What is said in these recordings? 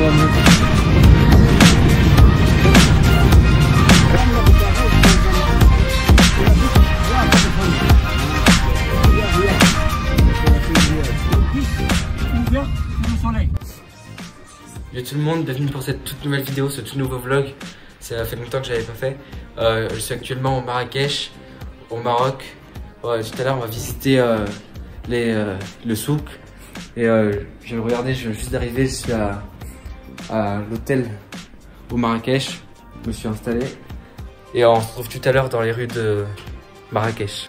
Yo tout le monde, bienvenue pour cette toute nouvelle vidéo, ce tout nouveau vlog. Ça fait longtemps que je l'avais pas fait. Je suis actuellement au Marrakech, au Maroc. Tout à l'heure on va visiter le souk. Et je vais regarder, je viens juste d'arriver, je suis à l'hôtel au Marrakech. Je me suis installé. Et on se retrouve tout à l'heure dans les rues de Marrakech.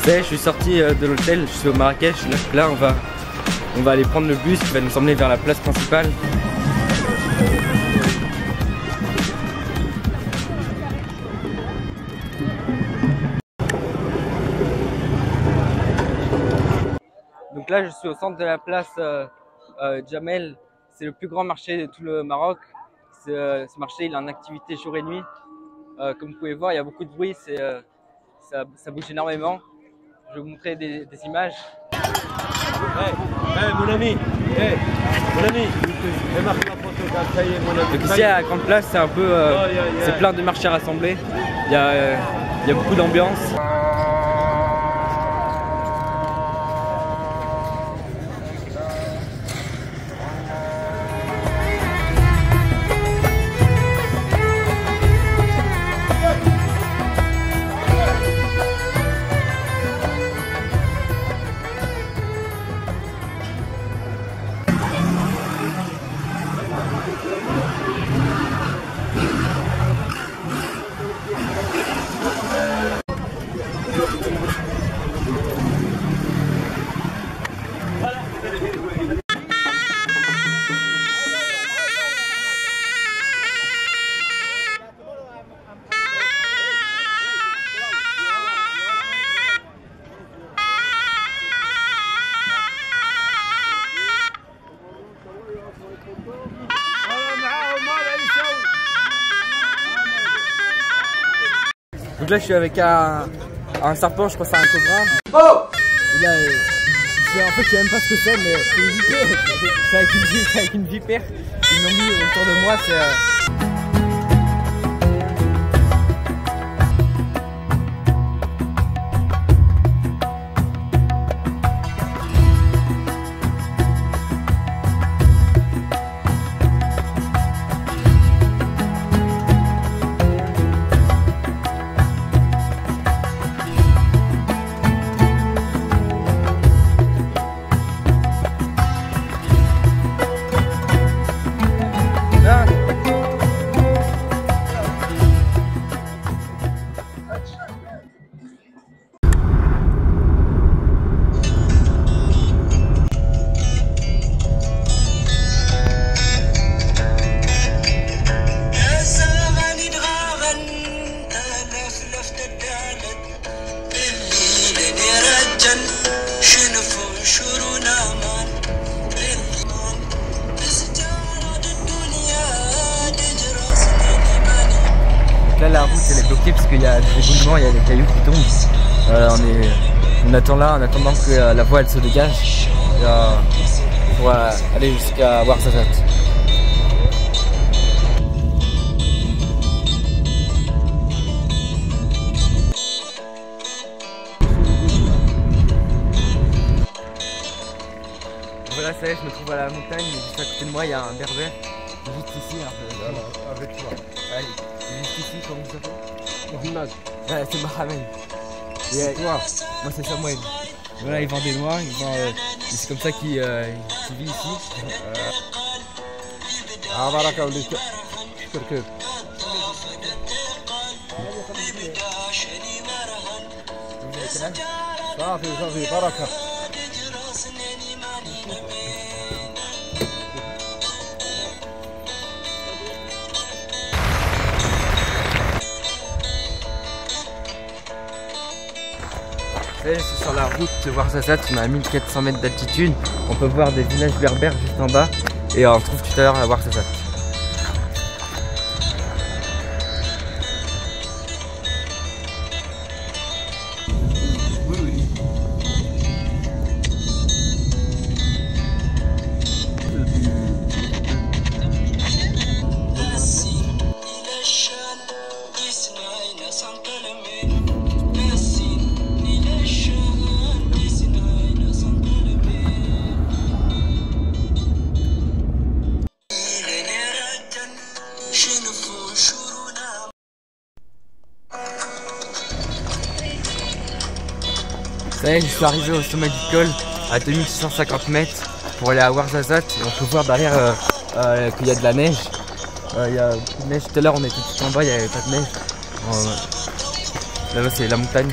Je suis sorti de l'hôtel, je suis au Marrakech. Là on va aller prendre le bus qui va nous emmener vers la place principale. Donc là je suis au centre de la place Djamel. C'est le plus grand marché de tout le Maroc. Ce marché il est en activité jour et nuit. Comme vous pouvez voir, il y a beaucoup de bruit, ça bouge énormément. Je vais vous montrer des images. Mon ami, Donc ici à la grande place, c'est un peu, c'est plein de marchés rassemblés. Il y a beaucoup d'ambiance. Donc là je suis avec un serpent, je crois que c'est un cobra. Oh! Là, en fait je sais même pas ce que c'est, mais c'est une vipère. C'est avec une vipère. Ils l'ont mis autour de moi, Là la route elle est bloquée parce qu'il y a des éboulements, il y a des cailloux qui tombent. On attend là en attendant que la voie elle se dégage pour aller jusqu'à Ouarzazate. Voilà, ça y est, je me trouve à la montagne, juste à côté de moi il y a un berbère, juste ici. Voilà, avec toi. Allez, juste ici, comment vous s'appelle? Mohamed. Ouais, c'est Mohamed. Et toi? Moi c'est Samuel. Voilà, il vend des noix, c'est comme ça qu'il vit ici. Baraka وليك كركب. صافي بركة. Et c'est sur la route de Ouarzazate, on est à 1400 mètres d'altitude. On peut voir des villages berbères juste en bas. Et on se trouve tout à l'heure à Ouarzazate. Ça y est, je suis arrivé au sommet du col à 2650 mètres pour aller à Ouarzazate et on peut voir derrière qu'il y a de la neige. Il y a beaucoup de neige. Tout à l'heure on était tout en bas, il n'y avait pas de neige. Là-bas c'est la montagne.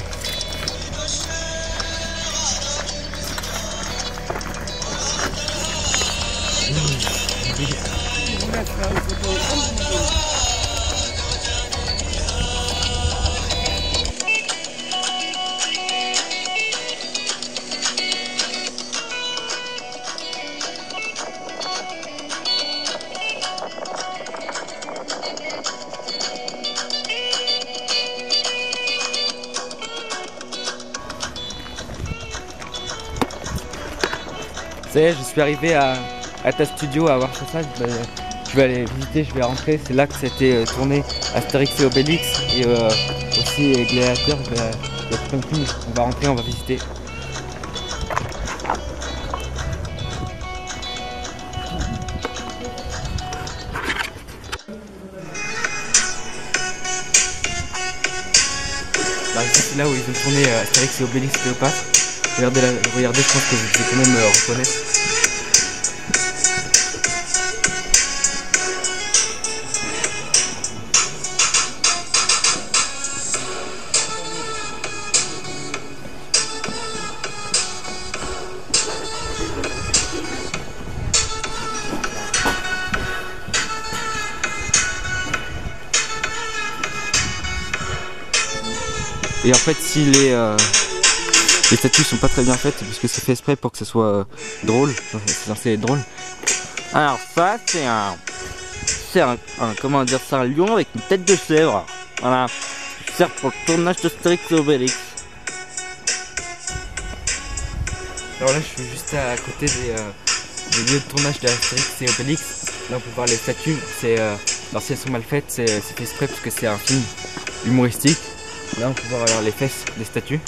Ça y est, je suis arrivé à ta studio à Ouarzazate. Je vais aller visiter, je vais rentrer. C'est là que c'était tourné Astérix et Obélix et aussi Gladiateur. On va rentrer, on va visiter. Là, c'est là où ils ont tourné Astérix et Obélix Cléopâtre. Regardez, regardez, je pense que vous pouvez quand même reconnaître. Et en fait, si les statues sont pas très bien faites, parce que c'est fait exprès pour que ce soit drôle, c'est censé être drôle. Alors ça, c'est un comment dire ça, un lion avec une tête de chèvre. Voilà, qui sert pour le tournage d'Astérix et Obélix. Alors là, je suis juste à côté des lieux de tournage d'Astérix et Obélix. Là, on peut voir les statues. Alors si elles sont mal faites, c'est fait exprès parce que c'est un film humoristique. Là, on peut voir alors les fesses des statues.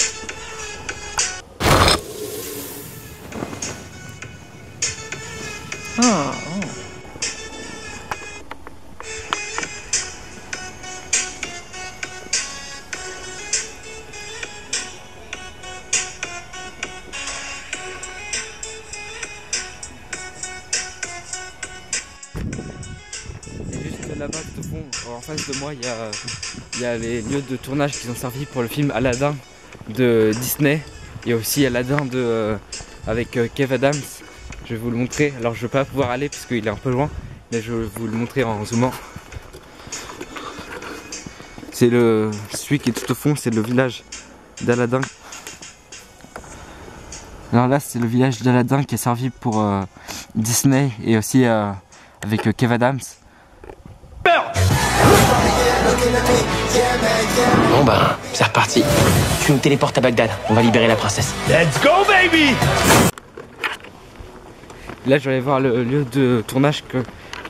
Là-bas, au fond, en face de moi, il y a les lieux de tournage qui ont servi pour le film Aladdin de Disney. Il y a aussi Aladdin avec Kev Adams. Je vais vous le montrer. Alors, je ne vais pas pouvoir aller parce qu'il est un peu loin, mais je vais vous le montrer en zoomant. C'est celui qui est tout au fond, c'est le village d'Aladdin. Alors là, c'est le village d'Aladdin qui est servi pour Disney et aussi avec Kev Adams. Bon ben, c'est reparti. Tu nous téléportes à Bagdad, on va libérer la princesse. Let's go baby! Là je vais aller voir le lieu de tournage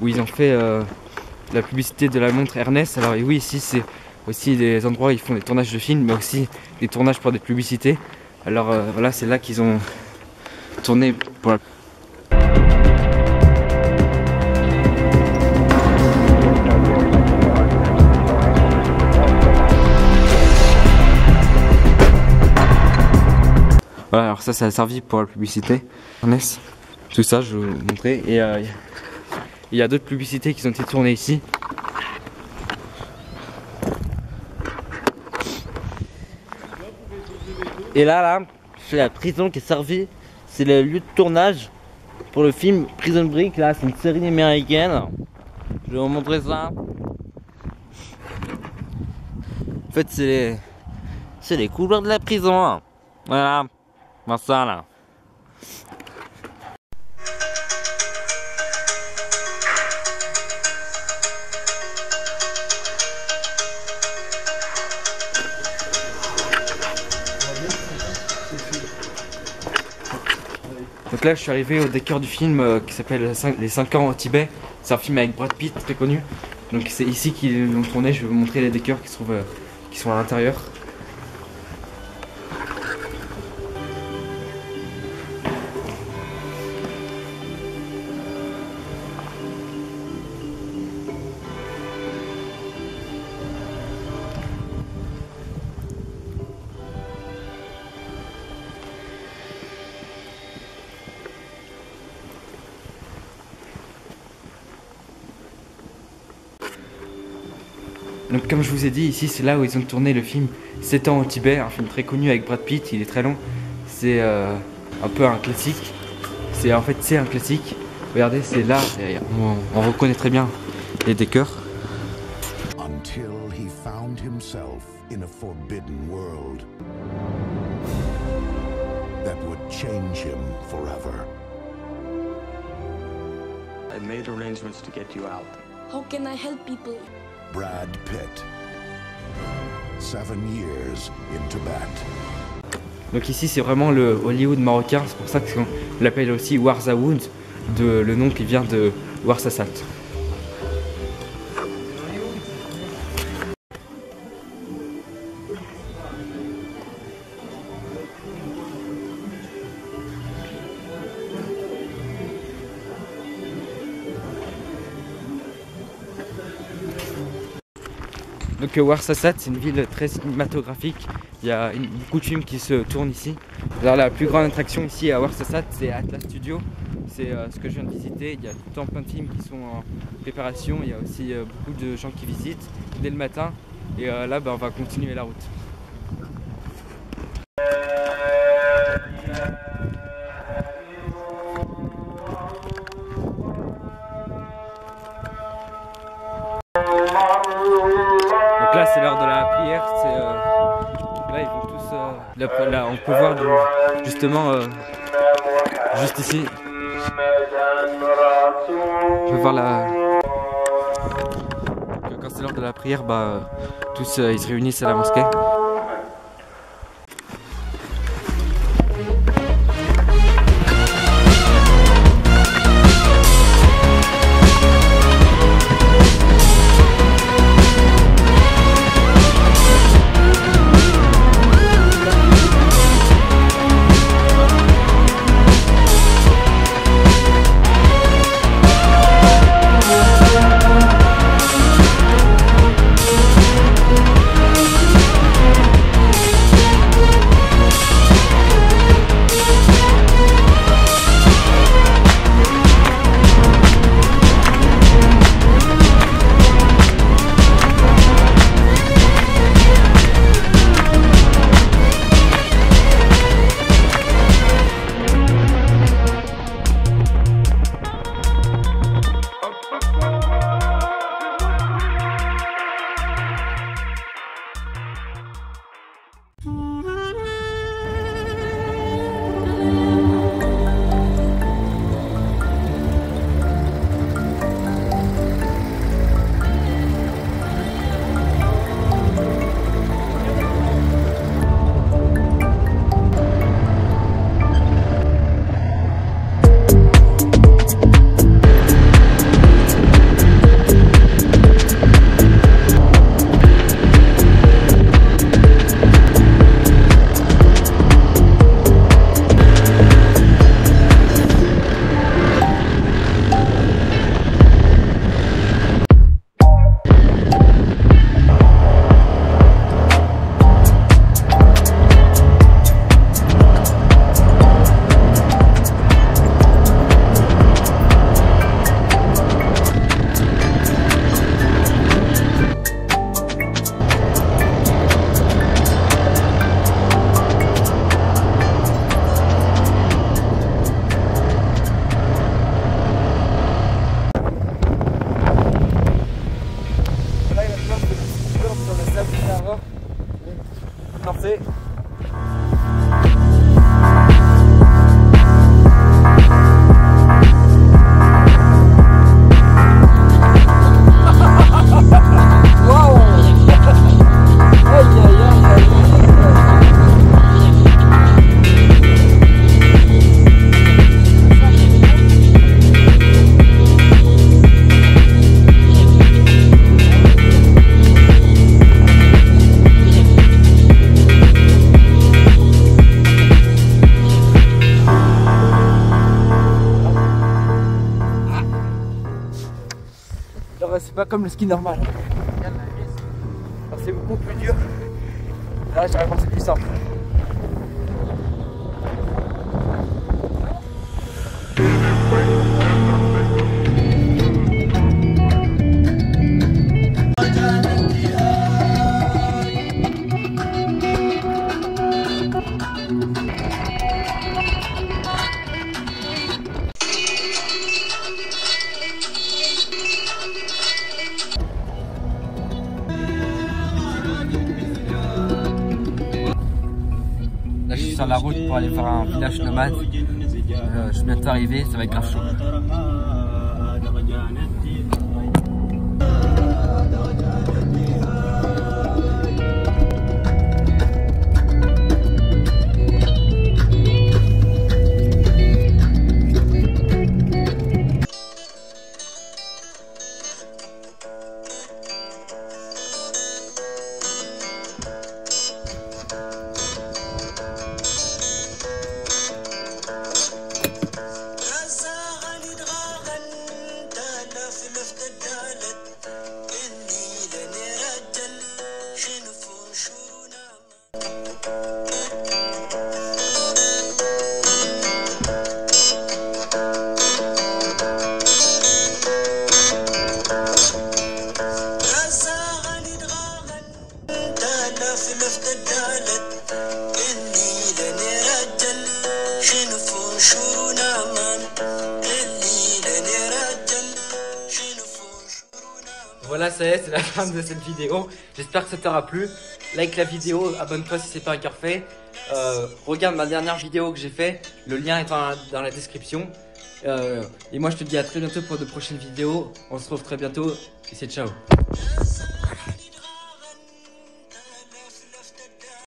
où ils ont fait la publicité de la montre Ernest. Alors oui, ici c'est aussi des endroits où ils font des tournages de films, mais aussi des tournages pour des publicités. Alors voilà, c'est là qu'ils ont tourné pour la... Voilà, alors ça a servi pour la publicité. Ernest, tout ça, je vais vous montrer. Et il y a d'autres publicités qui ont été tournées ici. Et là, c'est la prison qui est servie. C'est le lieu de tournage pour le film Prison Break. Là, c'est une série américaine. Je vais vous montrer ça. En fait, c'est les couloirs de la prison. Voilà, ça là. Donc là je suis arrivé au décor du film qui s'appelle Les 5 ans au Tibet. C'est un film avec Brad Pitt très connu. Donc c'est ici qu'ils l'ont tourné, je vais vous montrer les décors qui sont à l'intérieur. Donc comme je vous ai dit, ici c'est là où ils ont tourné le film 7 ans au Tibet, un film très connu avec Brad Pitt, il est très long. C'est un peu un classique. C'est un classique. Regardez, c'est là, on reconnaît très bien les décors. Until he found himself in a forbidden world that would change him forever. I made arrangements to get you out. How can I help people? Brad Pitt, 7 years in Tibet. Donc ici c'est vraiment le Hollywood marocain, c'est pour ça qu'on l'appelle aussi Ouarzaoud, le nom qui vient de Ouarzazate. Donc Ouarzazate, c'est une ville très cinématographique, il y a beaucoup de films qui se tournent ici. Alors, la plus grande attraction ici à Ouarzazate, c'est Atlas Studio, c'est ce que je viens de visiter. Il y a tout le temps plein de films qui sont en préparation, il y a aussi beaucoup de gens qui visitent dès le matin. Et là on va continuer la route. Donc là c'est l'heure de la prière, là ils vont tous, là on peut voir justement juste ici, je vais voir quand c'est l'heure de la prière, tous ils se réunissent à la mosquée. ouais, c'est pas comme le ski normal. Regarde la vis. Alors, c'est beaucoup plus dur. Là, généralement, c'est plus simple. Là, je suis sur la route pour aller faire un village nomade. Je suis bientôt arrivé, ça va être grave chaud. Voilà, ça y est, c'est la fin de cette vidéo. J'espère que ça t'aura plu. Like la vidéo, abonne-toi si c'est pas encore fait. Regarde ma dernière vidéo que j'ai fait. Le lien est dans la description. Et moi, je te dis à très bientôt pour de prochaines vidéos. On se retrouve très bientôt. Et c'est ciao.